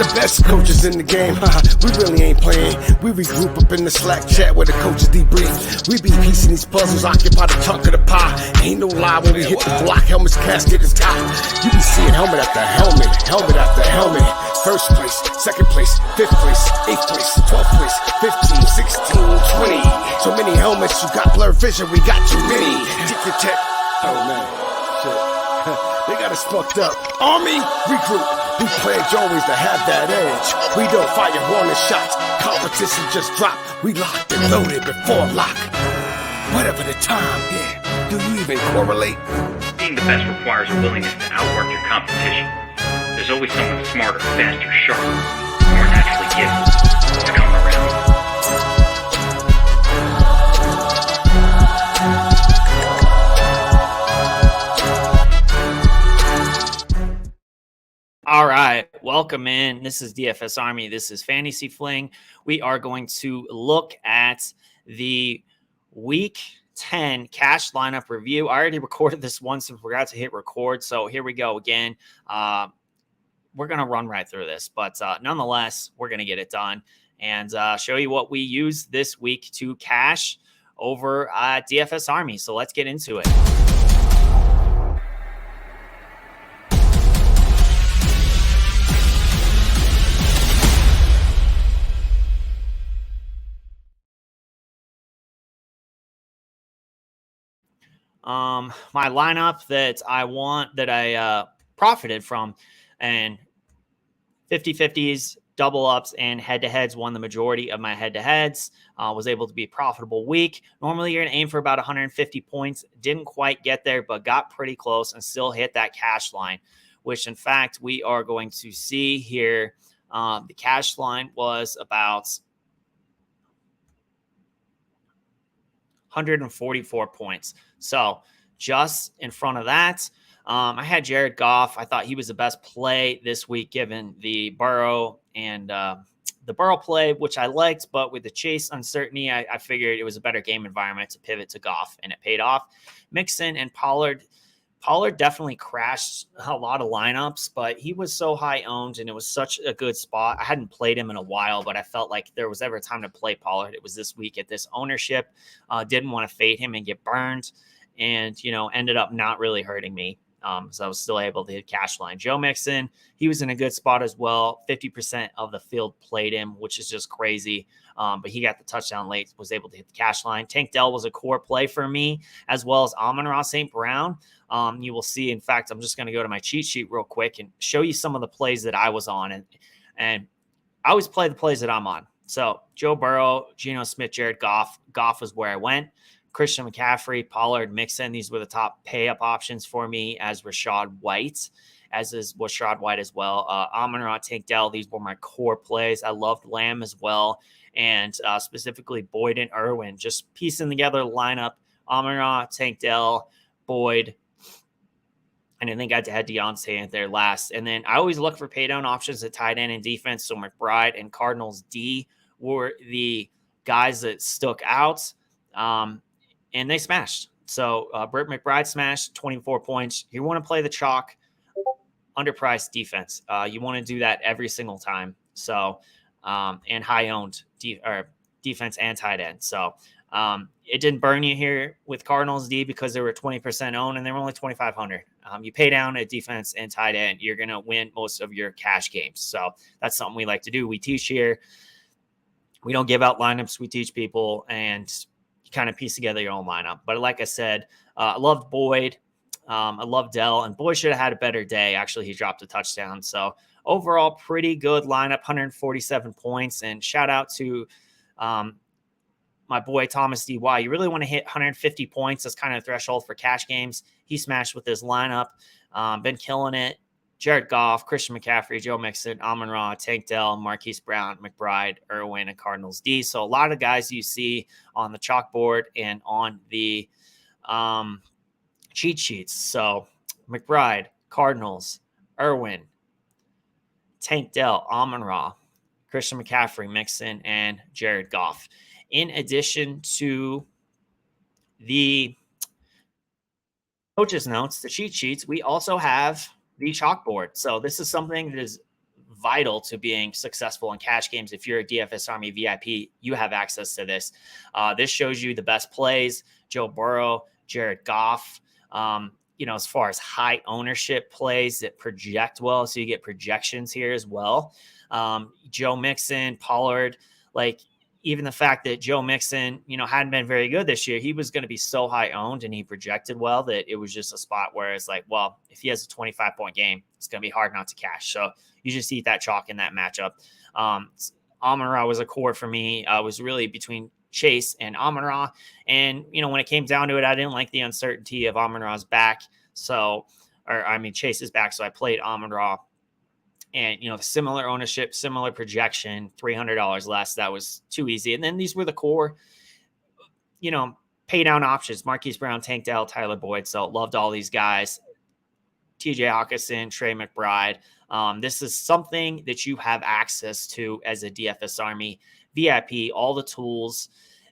The best coaches in the game, we really ain't playing. We regroup up in the Slack chat where the coaches debrief. We be piecing these puzzles, occupy the chunk of the pie. Ain't no lie when we hit the block, helmet's casket is top. You be seeing helmet after helmet, helmet after helmet. First place, second place, fifth place, eighth place, 12th place, 15, 16, 20. So many helmets, you got blurred vision, we got too many. Get your tech. Oh man, shit. They got us fucked up. Army, regroup. We pledge always to have that edge. We don't fire warning shots. Competition just dropped. We locked and loaded before lock. Whatever the time, yeah. Do you even correlate? Being the best requires a willingness to outwork your competition. There's always someone smarter, faster, sharper, more naturally gifted to come around. All right, welcome in. This is DFS Army. This is Fantasy Fling. We are going to look at the Week 10 cash lineup review. I already recorded this once and forgot to hit record, so here we go again. We're going to run right through this, but nonetheless, we're going to get it done and show you what we use this week to cash over DFS Army. So let's get into it. My lineup that I profited from, and 50-50s, double ups, and head-to-heads won the majority of my head-to-heads. Was able to be a profitable week. Normally, you're going to aim for about 150 points. Didn't quite get there, but got pretty close and still hit that cash line, which, in fact, we are going to see here. The cash line was about 144 points. So just in front of that, I had Jared Goff. I thought he was the best play this week, given the Burrow and the Burrow play, which I liked, but with the Chase uncertainty, I figured it was a better game environment to pivot to Goff, and it paid off. Mixon and Pollard definitely crashed a lot of lineups, but he was so high owned and it was such a good spot. I hadn't played him in a while, but I felt like there was ever a time to play Pollard. It was this week at this ownership. Didn't want to fade him and get burned, and ended up not really hurting me. So I was still able to hit cash line. Joe Mixon, he was in a good spot as well. 50% of the field played him, which is just crazy. But he got the touchdown late, was able to hit the cash line. Tank Dell was a core play for me, as well as Amon-Ra St. Brown. You will see, in fact, I'm just going to go to my cheat sheet real quick and show you some of the plays that I was on. And I always play the plays that I'm on. So Joe Burrow, Geno Smith, Jared Goff. Goff was where I went. Christian McCaffrey, Pollard, Mixon. These were the top pay-up options for me, as Rachaad White, as is Rachaad White as well. Amon-Ra, Tank Dell, these were my core plays. I loved Lamb as well, and specifically Boyd and Irwin. Just piecing together the lineup, Amon-Ra, Tank Dell, Boyd, and I think I had Deontay there last. And then I always look for pay-down options at tight end and defense, so McBride and Cardinals D were the guys that stuck out. And they smashed. So Britt McBride smashed 24 points. You want to play the chalk, underpriced defense. You want to do that every single time. So, and high-owned defense and tight end. So it didn't burn you here with Cardinals D because they were 20% owned and they were only 2,500. You pay down at defense and tight end, you're going to win most of your cash games. So that's something we like to do. We teach here. We don't give out lineups. We teach people, and kind of piece together your own lineup. But like I said, I loved Boyd. I loved Dell, and Boyd should have had a better day. Actually, he dropped a touchdown. So overall, pretty good lineup, 147 points. And shout out to my boy, Thomas DY. You really want to hit 150 points. That's kind of the threshold for cash games. He smashed with his lineup. Been killing it. Jared Goff, Christian McCaffrey, Joe Mixon, Amon-Ra, Tank Dell, Marquise Brown, McBride, Irwin, and Cardinals D. So a lot of guys you see on the chalkboard and on the cheat sheets. So McBride, Cardinals, Irwin, Tank Dell, Amon-Ra, Christian McCaffrey, Mixon, and Jared Goff. In addition to the coaches' notes, the cheat sheets, we also have the chalkboard. So this is something that is vital to being successful in cash games. If you're a DFS Army VIP, you have access to this. This shows you the best plays: Joe Burrow, Jared Goff. As far as high ownership plays that project well, so you get projections here as well. Joe Mixon, Pollard, even the fact that Joe Mixon, hadn't been very good this year, he was going to be so high owned and he projected well that it was just a spot where it's like, well, if he has a 25-point game, it's going to be hard not to cash. So you just eat that chalk in that matchup. Amon-Ra was a core for me. I was really between Chase and Amon-Ra. And, when it came down to it, I didn't like the uncertainty of Amon-Ra's back. Chase is back. So I played Amon-Ra. And, similar ownership, similar projection, $300 less. That was too easy. And then these were the core, pay down options: Marquise Brown, Tank Dell, Tyler Boyd. So loved all these guys. TJ Hawkinson, Trey McBride. This is something that you have access to as a DFS Army VIP, all the tools,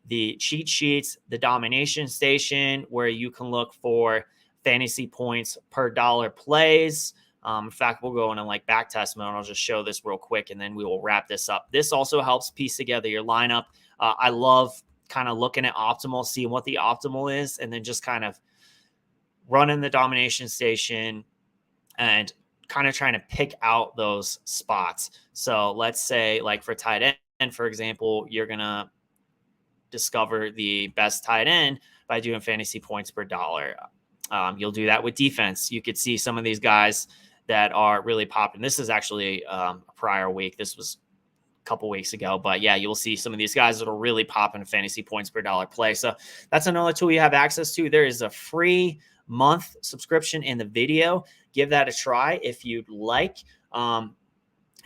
the cheat sheets, the domination station, where you can look for fantasy points per dollar plays. In fact, we'll go into back test mode. I'll just show this real quick and then we will wrap this up. This also helps piece together your lineup. I love kind of looking at optimal, seeing what the optimal is, and then just kind of running the domination station and kind of trying to pick out those spots. So let's say for tight end, for example, you're going to discover the best tight end by doing fantasy points per dollar. You'll do that with defense. You could see some of these guys that are really popping. This is actually a prior week. This was a couple weeks ago, but yeah, you'll see some of these guys that are really popping fantasy points per dollar play. So that's another tool you have access to. There is a free month subscription in the video. Give that a try if you'd like.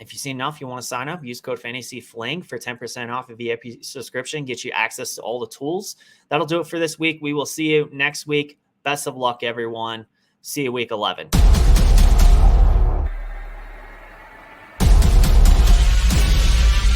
If you see enough, you want to sign up, use code FANTASYFLING for 10% off a VIP subscription, get you access to all the tools. That'll do it for this week. We will see you next week. Best of luck, everyone. See you week 11.